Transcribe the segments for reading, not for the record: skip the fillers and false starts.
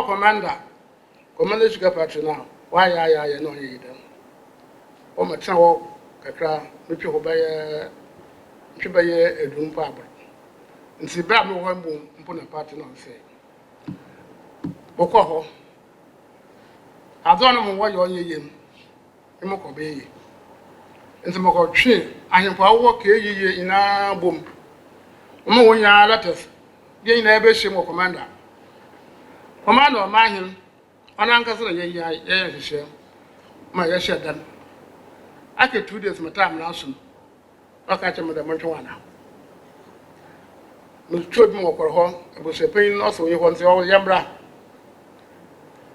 more Komenda sugar factory now. Why I know you them. Oh, my child, Kakra, which you buy a room papa. And see, Brab no one boom, put a party on say. Boko, I don't know what you're in. Imoko be. And some more tree, I am for our work here in a boom. When you are letters, gain a shame of Komenda. Komanda, mind him. On Uncle yes, my yes, done. I could 2 days my time now soon. I'll catch him with the Montana. Miss Trud more home, I was a pain also you want to all Yambra.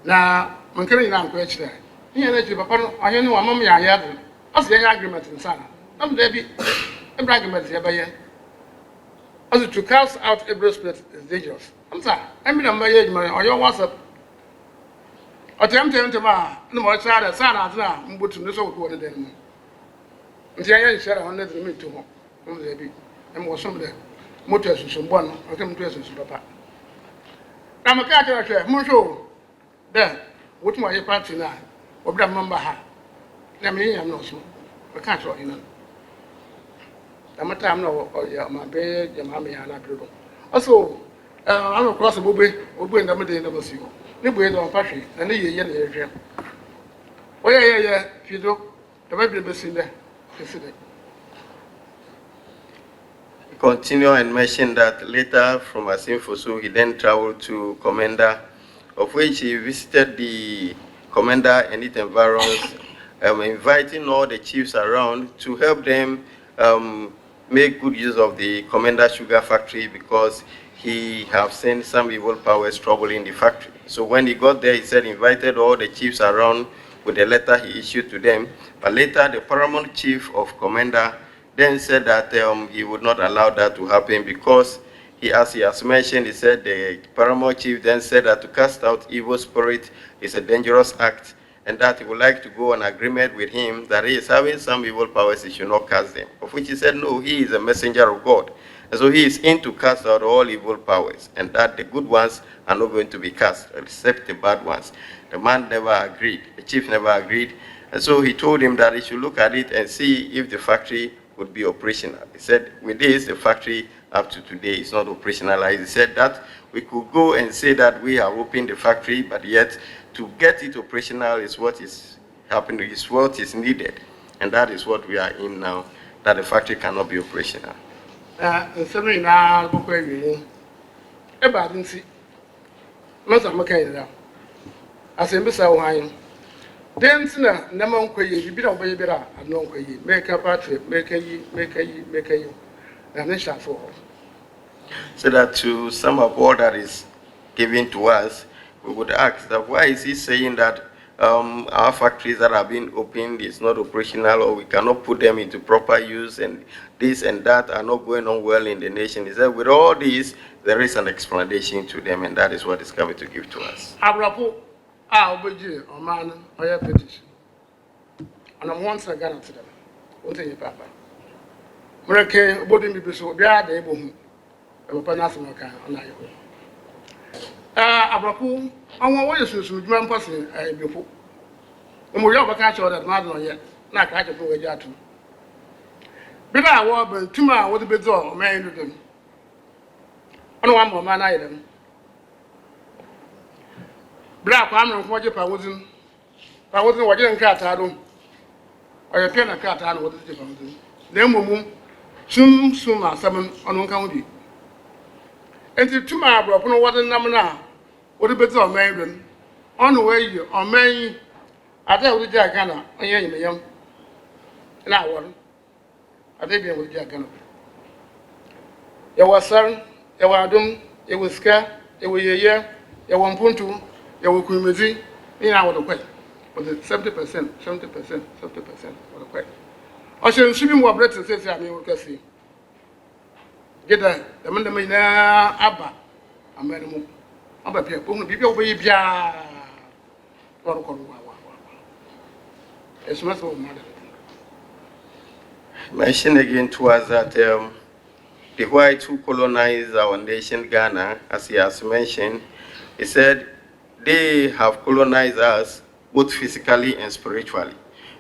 Now, when coming down question, here, I know a mummy I had. As the argument in Sana. I'm Debbie, a argument here by you. As to cast out every split is dangerous. I'm sorry, I mean, I'm my age, my or your WhatsApp. Attempt to ma, no more child as son as now, but to this old water then. And the young share on the meat to home. And was some of the motors and some one, or some dresses, papa. I'm a catcher, Musho. There, what my party now, or Grandmamba ha. Let me, I'm not so. I can't show you. I'm a time no, or my bed, your mammy, and I do. Also, I'm across the booby, or bring them a day never see you. Nobody on factory, and the year area. Oh, yeah, Fido, the baby be seen there. Continue and mention that later from Asimfosu, he then traveled to Komenda, of which he visited the Komenda and its environs, inviting all the chiefs around to help them make good use of the Komenda sugar factory because he have seen some evil powers troubling the factory. So when he got there, he said he invited all the chiefs around with a letter he issued to them. But later, the paramount chief of Komenda then said that he would not allow that to happen because as he has mentioned, he said the paramount chief then said that to cast out evil spirit is a dangerous act and that he would like to go on agreement with him that he is having some evil powers, he should not cast them. Of which he said, no, he is a messenger of God. And so he is in to cast out all evil powers, and that the good ones are not going to be cast, except the bad ones. The man never agreed. The chief never agreed. And so he told him that he should look at it and see if the factory would be operational. He said, with this, the factory up to today is not operationalized. He said that we could go and say that we have opened the factory, but yet to get it operational is what is happening, is what is needed. And that is what we are in now, that the factory cannot be operational. Something now, Bokway, a bad and see. Most of my kind of as a Miss Wine. Then, Sinner, Namon Quay, you beat up baby, and no Quay, make a battery, make a you, and then shall fall. So that to sum up all that is given to us, we would ask that why is he saying that our factories that have been opened is not operational or we cannot put them into proper use and this and that are not going on well in the nation? He said with all these, there is an explanation to them and that is what is coming to give to us. Abrapo, I'll be you, or man, or your petition. And I'm once a gun to them. What say you, Papa? Murray, wouldn't be so bad, they won't. Open nothing, okay, on Abrapo, I want you to do one person before. And we have a catch or that man yet, not catch a poor yatu. But I want 2 miles with the bit of man to them. On one more man item. Black armor and what if I wasn't watching cat I don't. Or a pen of cat I know what the difference is. Then we soon, summon on one county. And the 2 miles brought on what the number now. What a bit of man on the way you or man. I tell you, Jack Gunner, and young. And I want. I think it was Jack Gunner. You were son, you were doom, you were scared, you were a year, you were 1.2, you were Kumizi, in our way. Was it 70%, 70%, 70% for the way. I should see more bread to say, I mean, we can see. Get the man, Abba, a man. I'm a people, people, baby, it's much more mother. Mention again to us that the whites who colonized our nation, Ghana, as he has mentioned, he said they have colonized us both physically and spiritually.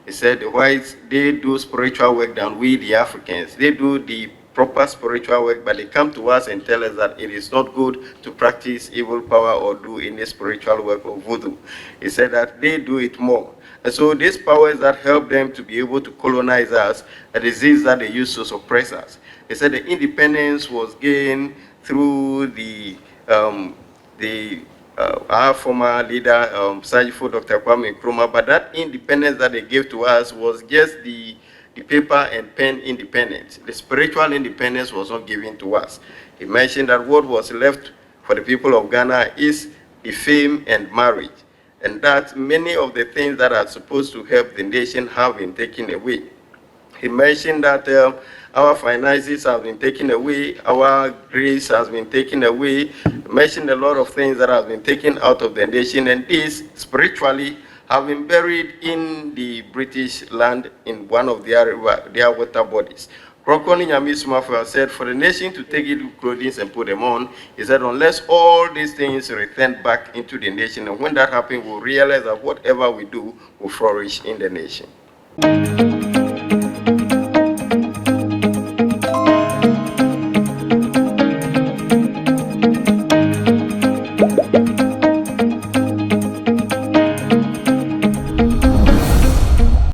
He said the whites, they do spiritual work than we, the Africans. They do the proper spiritual work, but they come to us and tell us that it is not good to practice evil power or do any spiritual work or voodoo. He said that they do it more. And so these powers that help them to be able to colonize us, a disease that they use to suppress us. He said the independence was gained through our former leader, Sajifo Dr. Kwame Nkrumah, but that independence that they gave to us was just the paper and pen independence. The spiritual independence was not given to us. He mentioned that what was left for the people of Ghana is the fame and marriage, and that many of the things that are supposed to help the nation have been taken away. He mentioned that our finances have been taken away, our grace has been taken away. He mentioned a lot of things that have been taken out of the nation, and this spiritually have been buried in the British land in one of their water bodies. Krokoni Osomafo Yaw said, for the nation to take it clothing and put them on, he said, unless all these things return back into the nation, and when that happens, we'll realize that whatever we do will flourish in the nation.